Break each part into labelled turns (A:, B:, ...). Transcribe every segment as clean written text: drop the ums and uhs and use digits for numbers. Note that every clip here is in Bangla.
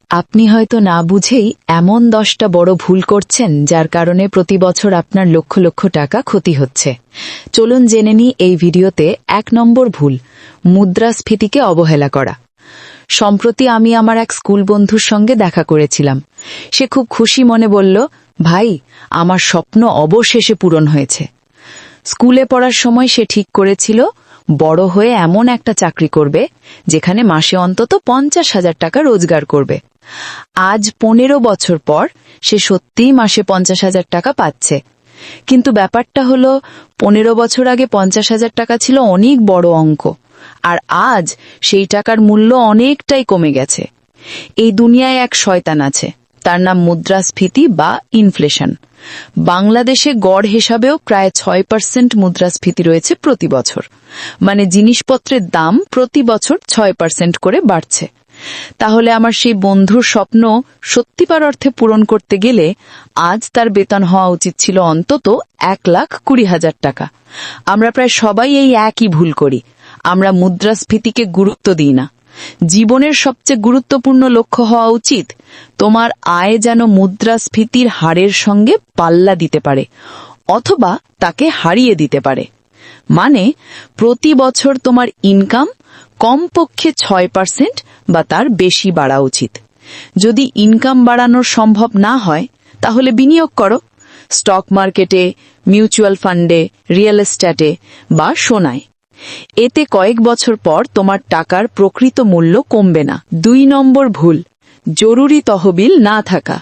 A: আপনি হয়তো না বুঝেই এমন 10টা বড় ভুল করছেন যার কারণে প্রতি বছর আপনার লক্ষ লক্ষ টাকা ক্ষতি হচ্ছে। চলুন জেনে নিই এই ভিডিওতে 1 নম্বর ভুল, মুদ্রাস্ফীতিকে অবহেলা করা। সম্প্রতি আমি আমার এক স্কুল বন্ধুর সঙ্গে দেখা করেছিলাম। সে খুব খুশি মনে বলল, ভাই, আমার স্বপ্ন অবশেষে পূরণ হয়েছে। স্কুলে পড়ার সময় সে ঠিক করেছিল বড় হয়ে এমন একটা চাকরি করবে যেখানে মাসে অন্তত 50,000 টাকা রোজগার করবে। আজ 15 বছর পর সে সত্যিই মাসে 50,000 টাকা পাচ্ছে। কিন্তু ব্যাপারটা হলো 15 বছর আগে 50,000 টাকা ছিল অনেক বড় অঙ্ক, আর আজ সেই টাকার মূল্য অনেকটাই কমে গেছে। এই দুনিয়ায় এক শয়তান আছে, তার নাম মুদ্রাস্ফীতি বা ইনফ্লেশন। বাংলাদেশে গড় হিসাবেও প্রায় 6% মুদ্রাস্ফীতি রয়েছে প্রতি বছর, মানে জিনিসপত্রের দাম প্রতি বছর 6% করে বাড়ছে। তাহলে আমার সেই বন্ধুর স্বপ্ন সত্যিকার অর্থে পূরণ করতে গেলে আজ তার বেতন হওয়া উচিত ছিল অন্তত 1,20,000 টাকা। আমরা প্রায় সবাই এই একই ভুল করি, আমরা মুদ্রাস্ফীতিকে গুরুত্ব দিই না। জীবনের সবচেয়ে গুরুত্বপূর্ণ লক্ষ্য হওয়া উচিত তোমার আয় যেন মুদ্রাস্ফীতির হারের সঙ্গে পাল্লা দিতে পারে অথবা তাকে হারিয়ে দিতে পারে। মানে প্রতি বছর তোমার ইনকাম কমপক্ষে 6% বা তার বেশি বাড়া উচিত। যদি ইনকাম বাড়ানোর সম্ভব না হয় তাহলে বিনিয়োগ করো, স্টক মার্কেটে, মিউচুয়াল ফান্ডে, রিয়েল এস্টেটে বা সোনায়। এতে কয়েক বছর পর তোমার টাকার প্রকৃত মূল্য কমবে না। 2 নম্বর ভুল, জরুরি তহবিল না থাকা।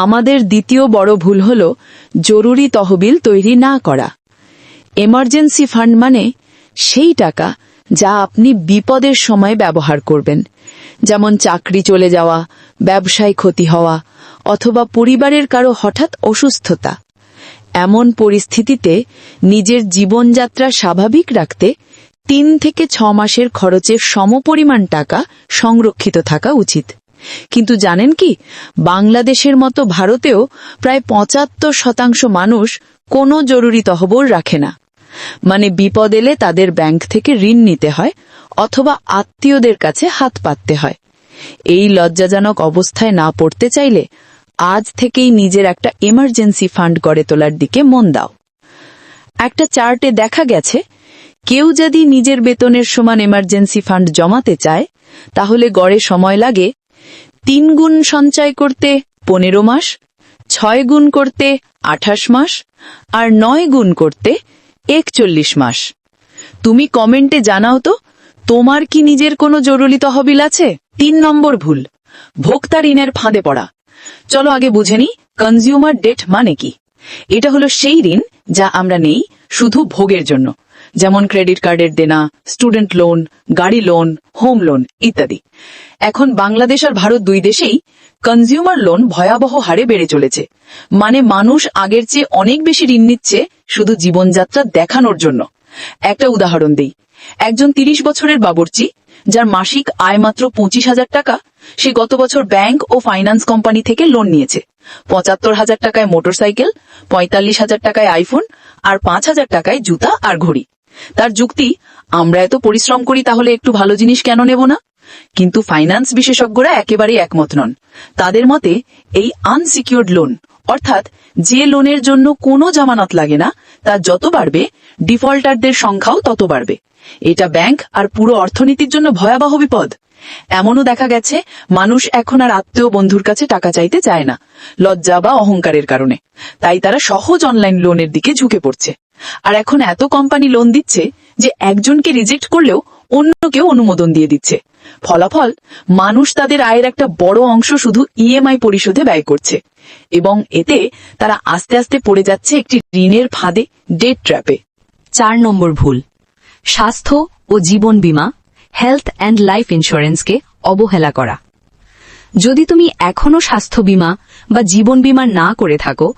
A: আমাদের দ্বিতীয় বড় ভুল হল জরুরি তহবিল তৈরি না করা। এমার্জেন্সি ফান্ড মানে সেই টাকা যা আপনি বিপদের সময় ব্যবহার করবেন, যেমন চাকরি চলে যাওয়া, ব্যবসায় ক্ষতি হওয়া অথবা পরিবারের কারো হঠাৎ অসুস্থতা। এমন পরিস্থিতিতে নিজের জীবনযাত্রা স্বাভাবিক রাখতে 3 থেকে 6 মাসের খরচের সমপরিমাণ টাকা সংরক্ষিত থাকা উচিত। কিন্তু জানেন কি, বাংলাদেশের মতো ভারতেও প্রায় 75% মানুষ কোনো জরুরি তহবিল রাখে না। মানে বিপদ এলে তাদের ব্যাংক থেকে ঋণ নিতে হয় অথবা আত্মীয়দের কাছে হাত পাততে হয়। এই লজ্জাজনক অবস্থায় না পড়তে চাইলে আজ থেকেই নিজের একটা এমার্জেন্সি ফান্ড গড়ে তোলার দিকে মন দাও। একটা চার্টে দেখা গেছে, কেউ যদি নিজের বেতনের সমান এমার্জেন্সি ফান্ড জমাতে চায় তাহলে গড়ে সময় লাগে 3 গুণ সঞ্চয় করতে 15 মাস, 6 গুণ করতে 28 মাস আর 9 গুণ করতে 41 মাস। তুমি কমেন্টে জানাও তো, তোমার কি নিজের কোনো জরুরি তহবিল আছে? 3 নম্বর ভুল, ভোক্তা ঋণের ফাঁদে পড়া। চলো আগে বুঝে নিই কনজিউমার ডেট মানে কি। এটা হলো সেই ঋণ যা আমরা নেই শুধু ভোগের জন্য, যেমন ক্রেডিট কার্ডের দেনা, স্টুডেন্ট লোন, গাড়ি লোন, হোম লোন ইত্যাদি। এখন বাংলাদেশ আর ভারত দুই দেশেই কনজিউমার লোন ভয়াবহ হারে বেড়ে চলেছে। মানে মানুষ আগের চেয়ে অনেক বেশি ঋণ নিচ্ছে শুধু জীবনযাত্রা দেখানোর জন্য। একটা উদাহরণ দেই, একজন 30 বছরের বাবুর্চি যার মাসিক আয় মাত্র 25,000 টাকা, সে গত বছর ব্যাংক ও ফাইন্যান্স কোম্পানি থেকে লোন নিয়েছে। 75,000 টাকায় মোটরসাইকেল, 45,000 টাকায় আইফোন আর 5,000 টাকায় জুতা আর ঘড়ি। তার যুক্তি, আমরা এত পরিশ্রম করি তাহলে একটু ভালো জিনিস কেন নেব না? কিন্তু ফাইন্যান্স বিশেষজ্ঞরা একেবারেই একমত নন। তাদের মতে এই আনসিকিউরড লোন, অর্থাৎ যে লোনের জন্য কোনো জামানত লাগে না, তা যত বাড়বে ডিফল্টারদের সংখ্যাও তত বাড়বে। এটা ব্যাংক আর পুরো অর্থনীতির জন্য ভয়াবহ বিপদ। এমনও দেখা গেছে মানুষ এখন আর আত্মীয় বন্ধুর কাছে টাকা চাইতে চায় না, লজ্জা বা অহংকারের কারণে। তাই তারা সহজ অনলাইন লোনের দিকে ঝুঁকে পড়ছে। আর এখন এত কোম্পানি লোন দিচ্ছে যে একজনকে রিজেক্ট করলেও অন্য কেউ অনুমোদন দিয়ে দিচ্ছে। ফলাফল, মানুষ তাদের আয়ের একটা বড় অংশ শুধু ইএমআই পরিশোধে ব্যয় করছে এবং এতে তারা আস্তে আস্তে পড়ে যাচ্ছে একটি ঋণের ফাঁদে, ডেট ট্র্যাপে।
B: 4 নম্বর ভুল, স্বাস্থ্য ও জীবন বীমা, হেলথ অ্যান্ড লাইফ ইন্স্যুরেন্সকে অবহেলা করা। যদি তুমি এখনো স্বাস্থ্য বীমা বা জীবন বীমা না করে থাকো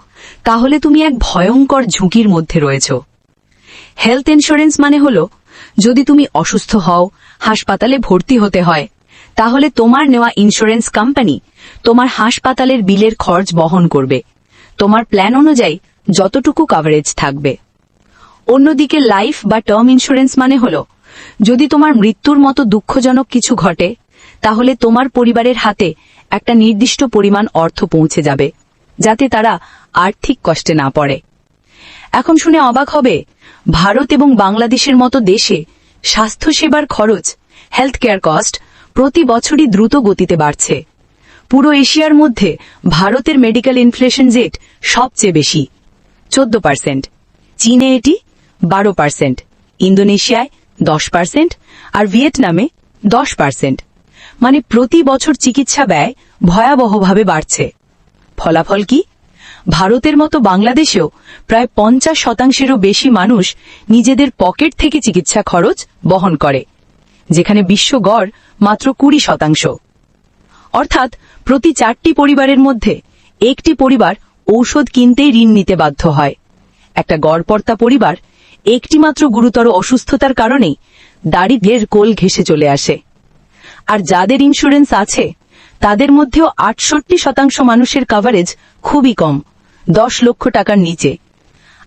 B: তাহলে তুমি এক ভয়ঙ্কর ঝুঁকির মধ্যে রয়েছ। হেলথ ইন্স্যুরেন্স মানে হলো, যদি তুমি অসুস্থ হও, হাসপাতালে ভর্তি হতে হয়, তাহলে তোমার নেওয়া ইন্স্যুরেন্স কোম্পানি তোমার হাসপাতালের বিলের খরচ বহন করবে, তোমার প্ল্যান অনুযায়ী যতটুকু কভারেজ থাকবে। অন্যদিকে লাইফ বা টার্ম ইন্স্যুরেন্স মানে হলো, যদি তোমার মৃত্যুর মতো দুঃখজনক কিছু ঘটে তাহলে তোমার পরিবারের হাতে একটা নির্দিষ্ট পরিমাণ অর্থ পৌঁছে যাবে, যাতে তারা আর্থিক কষ্টে না পড়ে। এখন শুনে অবাক হবে, ভারত এবং বাংলাদেশের মতো দেশে স্বাস্থ্যসেবার খরচ, হেলথ কেয়ার কস্ট প্রতি বছরই দ্রুত গতিতে বাড়ছে। পুরো এশিয়ার মধ্যে ভারতের মেডিকেল ইনফ্লেশন রেট সবচেয়ে বেশি, 14%। চীনে এটি 12%, ইন্দোনেশিয়ায় 10% আর ভিয়েতনামে 10%। মানে প্রতি বছর চিকিৎসা ব্যয় ভয়াবহভাবে বাড়ছে। ফলাফল কি? ভারতের মতো বাংলাদেশেও প্রায় 50%-এরও বেশি মানুষ নিজেদের পকেট থেকে চিকিৎসা খরচ বহন করে, যেখানে বিশ্ব গড় মাত্র 20%। অর্থাৎ প্রতি 4টি পরিবারের মধ্যে একটি পরিবার ঔষধ কিনতেই ঋণ নিতে বাধ্য হয়। একটা গড়পড়তা পরিবার একটি মাত্র গুরুতর অসুস্থতার কারণেই দারিদ্র্যের কোল ঘেঁষে চলে আসে। আর যাদের ইন্স্যুরেন্স আছে তাদের মধ্যেও 68% মানুষের কভারেজ খুবই কম, 10 লক্ষ টাকার নিচে।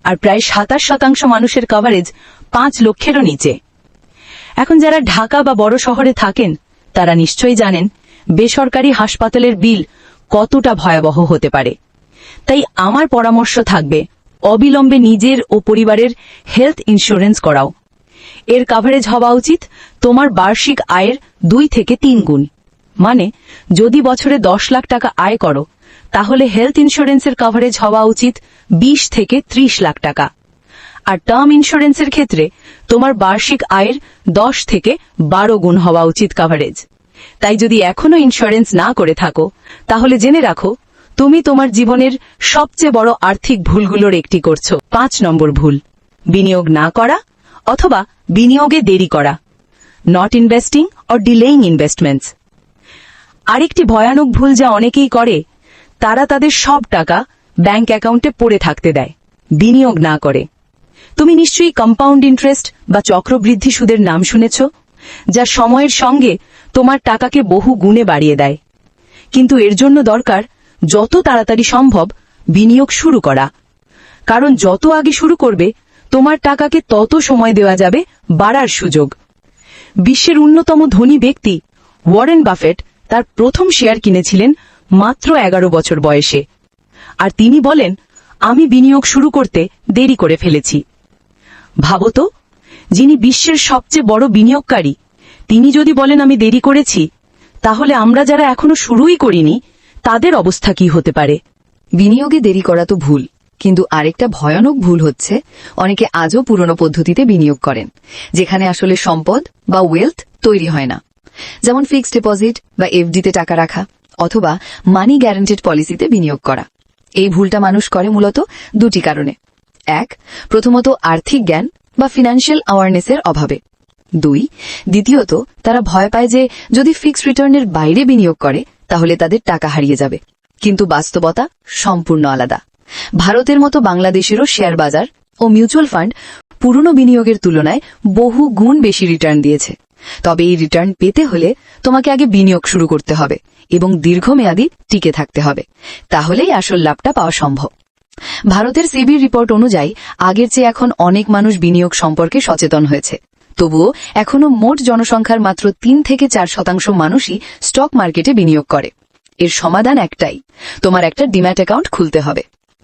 B: আর প্রায় 27% মানুষের কভারেজ 5 লক্ষেরও নিচে। এখন যারা ঢাকা বা বড় শহরে থাকেন তারা নিশ্চয়ই জানেন বেসরকারি হাসপাতালের বিল কতটা ভয়াবহ হতে পারে। তাই আমার পরামর্শ থাকবে, অবিলম্বে নিজের ও পরিবারের হেলথ ইন্স্যুরেন্স করাও। এর কভারেজ হওয়া উচিত তোমার বার্ষিক আয়ের 2 থেকে 3 গুণ। মানে যদি বছরে 10 লাখ টাকা আয় করো, তাহলে হেলথ ইন্স্যুরেন্সের কভারেজ হওয়া উচিত 20 থেকে 30 লাখ টাকা। আর টার্ম ইন্স্যুরেন্সের ক্ষেত্রে তোমার বার্ষিক আয়ের 10 থেকে 12 গুণ হওয়া উচিত কভারেজ। তাই যদি এখনো ইন্স্যুরেন্স না করে থাকো, তাহলে জেনে রাখো তুমি তোমার জীবনের সবচেয়ে বড় আর্থিক ভুলগুলোর একটি করছো। 5 নম্বর ভুল, বিনিয়োগ না করা অথবা বিনিয়োগে দেরি করা। Not investing or delaying investments. আরেকটি ভয়ানক ভুল যা অনেকেই করে, তারা তাদের সব টাকা ব্যাংক অ্যাকাউন্টে পড়ে থাকতে দেয়, বিনিয়োগ না করে। তুমি নিশ্চয়ই কম্পাউন্ড ইন্টারেস্ট বা চক্রবৃদ্ধি সুদের নাম শুনেছ, যা সময়ের সঙ্গে তোমার টাকাকে বহু গুণে বাড়িয়ে দেয়। কিন্তু এর জন্য দরকার যত তাড়াতাড়ি সম্ভব বিনিয়োগ শুরু করা। কারণ যত আগে শুরু করবে, তোমার টাকাকে তত সময় দেওয়া যাবে বাড়ার সুযোগ। বিশ্বের অন্যতম ধনী ব্যক্তি ওয়ারেন বাফেট তার প্রথম শেয়ার কিনেছিলেন মাত্র 11 বছর বয়সে। আর তিনি বলেন, আমি বিনিয়োগ শুরু করতে দেরি করে ফেলেছি। ভাবো তো, যিনি বিশ্বের সবচেয়ে বড় বিনিয়োগকারী, তিনি যদি বলেন আমি দেরি করেছি, তাহলে আমরা যারা এখনো শুরুই করিনি তাদের অবস্থা কি হতে পারে?
A: বিনিয়োগে দেরি করা তো ভুল, কিন্তু আরেকটা ভয়ানক ভুল হচ্ছে অনেকে আজও পুরনো পদ্ধতিতে বিনিয়োগ করেন, যেখানে আসলে সম্পদ বা ওয়েলথ তৈরি হয় না। যেমন ফিক্সড ডিপোজিট বা এফডিতে টাকা রাখা অথবা মানি গ্যারান্টেড পলিসিতে বিনিয়োগ করা। এই ভুলটা মানুষ করে মূলত 2টি কারণে। 1, প্রথমত আর্থিক জ্ঞান বা ফিনান্সিয়াল অ্যাওয়ারনেসের অভাবে। 2, দ্বিতীয়ত তারা ভয় পায় যে যদি ফিক্সড রিটার্নের বাইরে বিনিয়োগ করে তাহলে তাদের টাকা হারিয়ে যাবে। কিন্তু বাস্তবতা সম্পূর্ণ আলাদা। ভারতের মতো বাংলাদেশেরও শেয়ার বাজার ও মিউচুয়াল ফান্ড পুরনো বিনিয়োগের তুলনায় বহু গুণ বেশি রিটার্ন দিয়েছে। তবে এই রিটার্ন পেতে হলে তোমাকে আগে বিনিয়োগ শুরু করতে হবে এবং দীর্ঘমেয়াদী টিকে থাকতে হবে, তাহলেই আসল লাভটা পাওয়া সম্ভব। ভারতের সিবি রিপোর্ট অনুযায়ী আগের চেয়ে এখন অনেক মানুষ বিনিয়োগ সম্পর্কে সচেতন হয়েছে। তবুও এখনো মোট জনসংখ্যার মাত্র 3 থেকে 4% মানুষই স্টক মার্কেটে বিনিয়োগ করে। এর সমাধান একটাই, তোমার একটা ডিম্যাট অ্যাকাউন্ট খুলতে হবে।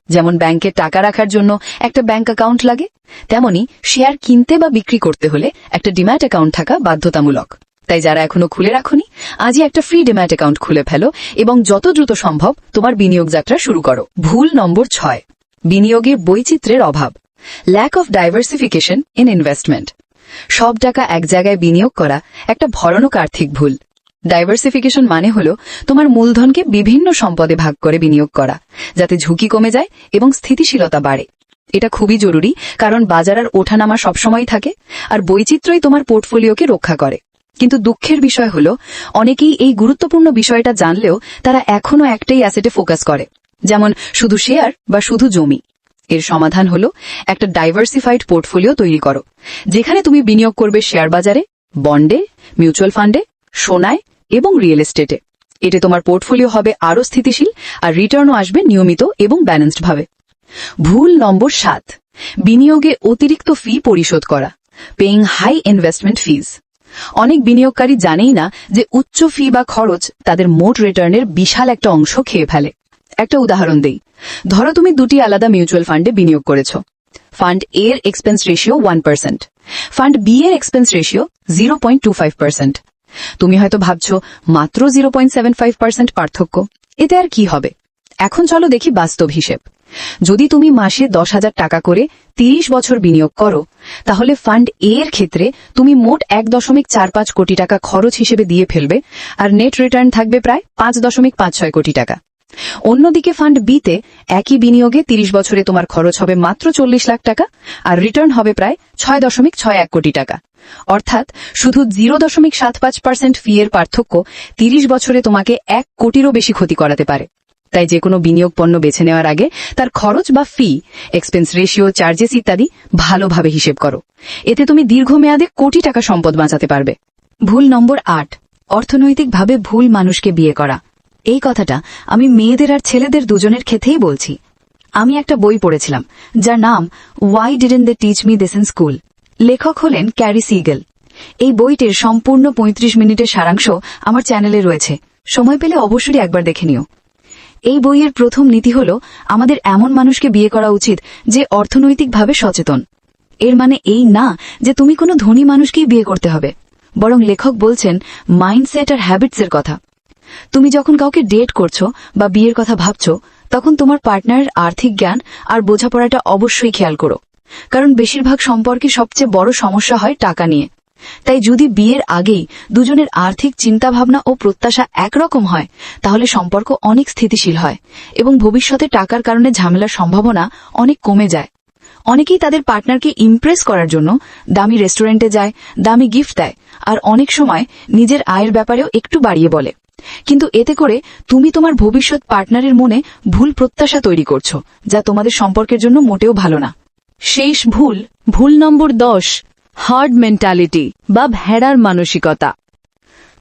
A: যেমন ব্যাংকে টাকা রাখার জন্য একটা ব্যাংক অ্যাকাউন্ট লাগে, তেমনি শেয়ার কিনতে বা বিক্রি করতে হলে একটা ডিম্যাট অ্যাকাউন্ট থাকা বাধ্যতামূলক। তাই যারা এখনো খুলে রাখোনি, আজই একটা ফ্রি ডিম্যাট অ্যাকাউন্ট খুলে ফেলো এবং যত দ্রুত সম্ভব তোমার বিনিয়োগ যাত্রা শুরু করো। ভুল নম্বর 6, বিনিয়োগে বৈচিত্র্যের অভাব। Lack of diversification in investment. সব টাকা এক জায়গায় বিনিয়োগ করা একটা ভয়ানক আর্থিক ভুল। ডাইভার্সিফিকেশন মানে হলো তোমার মূলধনকে বিভিন্ন সম্পদে ভাগ করে বিনিয়োগ করা, যাতে ঝুঁকি কমে যায় এবং স্থিতিশীলতা বাড়ে। এটা খুবই জরুরি, কারণ বাজারের ওঠানামা সবসময় থাকে আর বৈচিত্র্যই তোমার পোর্টফোলিওকে রক্ষা করে। কিন্তু দুঃখের বিষয় হলো অনেকেই এই গুরুত্বপূর্ণ বিষয়টা জানলেও তারা এখনো একটাই অ্যাসেটে ফোকাস করে, যেমন শুধু শেয়ার বা শুধু জমি। এর সমাধান হলো একটা ডাইভার্সিফাইড পোর্টফোলিও তৈরি করো, যেখানে তুমি বিনিয়োগ করবে শেয়ার বাজারে, বন্ডে, মিউচুয়াল ফান্ডে, সোনায় এবং রিয়েল এস্টেটে। এতে তোমার পোর্টফোলিও হবে আরও স্থিতিশীল আর রিটার্নও আসবে নিয়মিত এবং ব্যালেন্সড ভাবে। ভুল নম্বর 7, বিনিয়োগে অতিরিক্ত ফি পরিশোধ করা। পেইং হাই ইনভেস্টমেন্ট ফিজ। অনেক বিনিয়োগকারী জানেই না যে উচ্চ ফি বা খরচ তাদের মোট রিটার্নের বিশাল একটা অংশ খেয়ে ফেলে। একটা উদাহরণ দেই, ধরো তুমি দুটি আলাদা মিউচুয়াল ফান্ডে বিনিয়োগ করেছ। ফান্ড এ এর এক্সপেন্স রেশিও 1%, ফান্ড বি এর এক্সপেন্স রেশিও 0.25%। তুমি হয়তো ভাবছো মাত্র 0.75% পার্থক্য, এতে আর কি হবে? এখন চলো দেখি বাস্তব হিসেব। যদি তুমি মাসে 10,000 টাকা করে 30 বছর বিনিয়োগ করো, তাহলে ফান্ড এ এর ক্ষেত্রে তুমি মোট 1.45 কোটি টাকা খরচ হিসেবে দিয়ে ফেলবে, আর নেট রিটার্ন থাকবে প্রায় 5.56 কোটি টাকা। অন্যদিকে ফান্ড বি তে একই বিনিয়োগে 30 বছরে তোমার খরচ হবে মাত্র 40 লাখ টাকা, আর রিটার্ন হবে প্রায় 6.61 কোটি টাকা। অর্থাৎ শুধু 0.75% ফি এর পার্থক্য 30 বছরে তোমাকে 1 কোটিরও বেশি ক্ষতি করাতে পারে। তাই যে কোনো বিনিয়োগ পণ্য বেছে নেওয়ার আগে তার খরচ বা ফি, এক্সপেন্স রেশিও, চার্জেস ইত্যাদি ভালোভাবে হিসেব করো। এতে তুমি দীর্ঘমেয়াদে কোটি টাকা সম্পদ বাঁচাতে পারবে। ভুল নম্বর 8, অর্থনৈতিকভাবে ভুল মানুষকে বিয়ে করা। এই কথাটা আমি মেয়েদের আর ছেলেদের দুজনের ক্ষেত্রেই বলছি। আমি একটা বই পড়েছিলাম যার নাম why didn't they teach me this in school. লেখক হলেন ক্যারি সিগেল। এই বইটির সম্পূর্ণ 35 মিনিটের সারাংশ আমার চ্যানেলে রয়েছে, সময় পেলে অবশ্যই একবার দেখে নিও। এই বইয়ের প্রথম নীতি হল আমাদের এমন মানুষকে বিয়ে করা উচিত যে অর্থনৈতিকভাবে সচেতন। এর মানে এই না যে তুমি কোনো ধনী মানুষকেই বিয়ে করতে হবে, বরং লেখক বলছেন মাইন্ডসেট আর হ্যাবিটসের কথা। তুমি যখন কাউকে ডেট করছো বা বিয়ের কথা ভাবছো, তখন তোমার পার্টনারের আর্থিক জ্ঞান আর বোঝাপড়াটা অবশ্যই খেয়াল করো, কারণ বেশিরভাগ সম্পর্কে সবচেয়ে বড় সমস্যা হয় টাকা নিয়ে। তাই যদি বিয়ের আগেই দুজনের আর্থিক চিন্তাভাবনা ও প্রত্যাশা একরকম হয়, তাহলে সম্পর্ক অনেক স্থিতিশীল হয় এবং ভবিষ্যতে টাকার কারণে ঝামেলার সম্ভাবনা অনেক কমে যায়। অনেকেই তাদের পার্টনারকে ইমপ্রেস করার জন্য দামি রেস্টুরেন্টে যায়, দামি গিফট দেয়, আর অনেক সময় নিজের আয়ের ব্যাপারেও একটু বাড়িয়ে বলে। কিন্তু এতে করে তুমি তোমার ভবিষ্যৎ পার্টনারের মনে ভুল প্রত্যাশা তৈরি করছো, যা তোমাদের সম্পর্কের জন্য মোটেও ভালো না। শেষ ভুল, ভুল নম্বর 10, হার্ড মেন্টালিটি বা ভেড়ার মানসিকতা।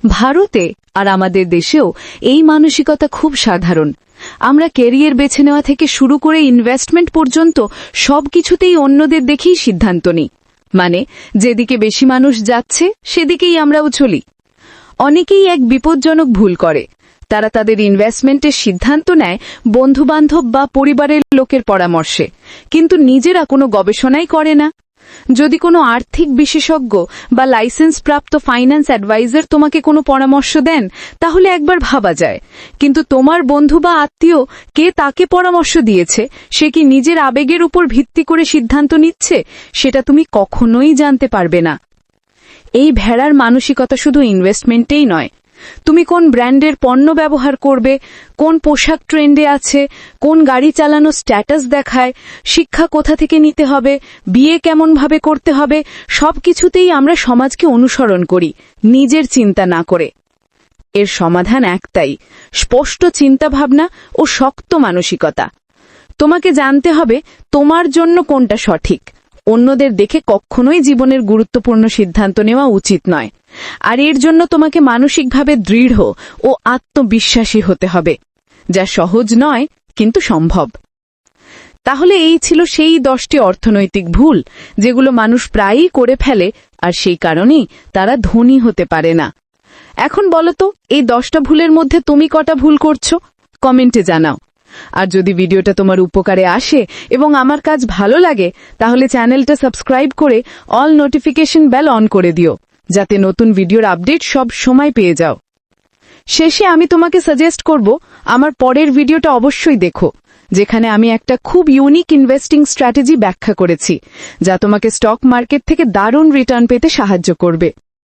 A: ভারতে আর আমাদের দেশেও এই মানসিকতা খুব সাধারণ। আমরা ক্যারিয়ার বেছে নেওয়া থেকে শুরু করে ইনভেস্টমেন্ট পর্যন্ত সবকিছুতেই অন্যদের দেখেই সিদ্ধান্ত নিই। মানে যেদিকে বেশি মানুষ যাচ্ছে সেদিকেই আমরাও চলি। অনেকেই এক বিপজ্জনক ভুল করে, তারা তাদের ইনভেস্টমেন্টের সিদ্ধান্ত নেয় বন্ধুবান্ধব বা পরিবারের লোকের পরামর্শে, কিন্তু নিজেরা কোনো গবেষণাই করে না। যদি কোনো আর্থিক বিশেষজ্ঞ বা লাইসেন্স প্রাপ্ত ফাইন্যান্স অ্যাডভাইজার তোমাকে কোনো পরামর্শ দেন, তাহলে একবার ভাবা যায়, কিন্তু তোমার বন্ধু বা আত্মীয় কে তাকে পরামর্শ দিয়েছে, সে কি নিজের আবেগের উপর ভিত্তি করে সিদ্ধান্ত নিচ্ছে, সেটা তুমি কখনোই জানতে পারবে না। এই ভেড়ার মানসিকতা শুধু ইনভেস্টমেন্টেই নয়, তুমি কোন ব্র্যান্ডের পণ্য ব্যবহার করবে, কোন পোশাক ট্রেন্ডে আছে, কোন গাড়ি চালানো স্ট্যাটাস দেখায়, শিক্ষা কোথা থেকে নিতে হবে, বিয়ে কেমন ভাবে করতে হবে, সবকিছুতেই আমরা সমাজকে অনুসরণ করি, নিজের চিন্তা না করে। এর সমাধান একটাই, স্পষ্ট চিন্তাভাবনা ও শক্ত মানসিকতা। তোমাকে জানতে হবে তোমার জন্য কোনটা সঠিক। অন্যদের দেখে কখনোই জীবনের গুরুত্বপূর্ণ সিদ্ধান্ত নেওয়া উচিত নয়, আর এর জন্য তোমাকে মানসিকভাবে দৃঢ় ও আত্মবিশ্বাসী হতে হবে, যা সহজ নয় কিন্তু সম্ভব। তাহলে এই ছিল সেই 10টি অর্থনৈতিক ভুল যেগুলো মানুষ প্রায়ই করে ফেলে, আর সেই কারণেই তারা ধনী হতে পারে না। এখন বলো তো, এই 10টা ভুলের মধ্যে তুমি কটা ভুল করছো? কমেন্টে জানাও। আর যদি ভিডিওটা তোমার উপকারে আসে এবং আমার কাজ ভালো লাগে, তাহলে চ্যানেলটা সাবস্ক্রাইব করে অল নোটিফিকেশন বেল অন করে দিও, যাতে নতুন ভিডিওর আপডেট সব সময় পেয়ে যাও। শেষে আমি তোমাকে সাজেস্ট করব আমার পরের ভিডিওটা অবশ্যই দেখো, যেখানে আমি একটা খুব ইউনিক ইনভেস্টিং স্ট্র্যাটেজি ব্যাখ্যা করেছি, যা তোমাকে স্টক মার্কেট থেকে দারুণ রিটার্ন পেতে সাহায্য করবে।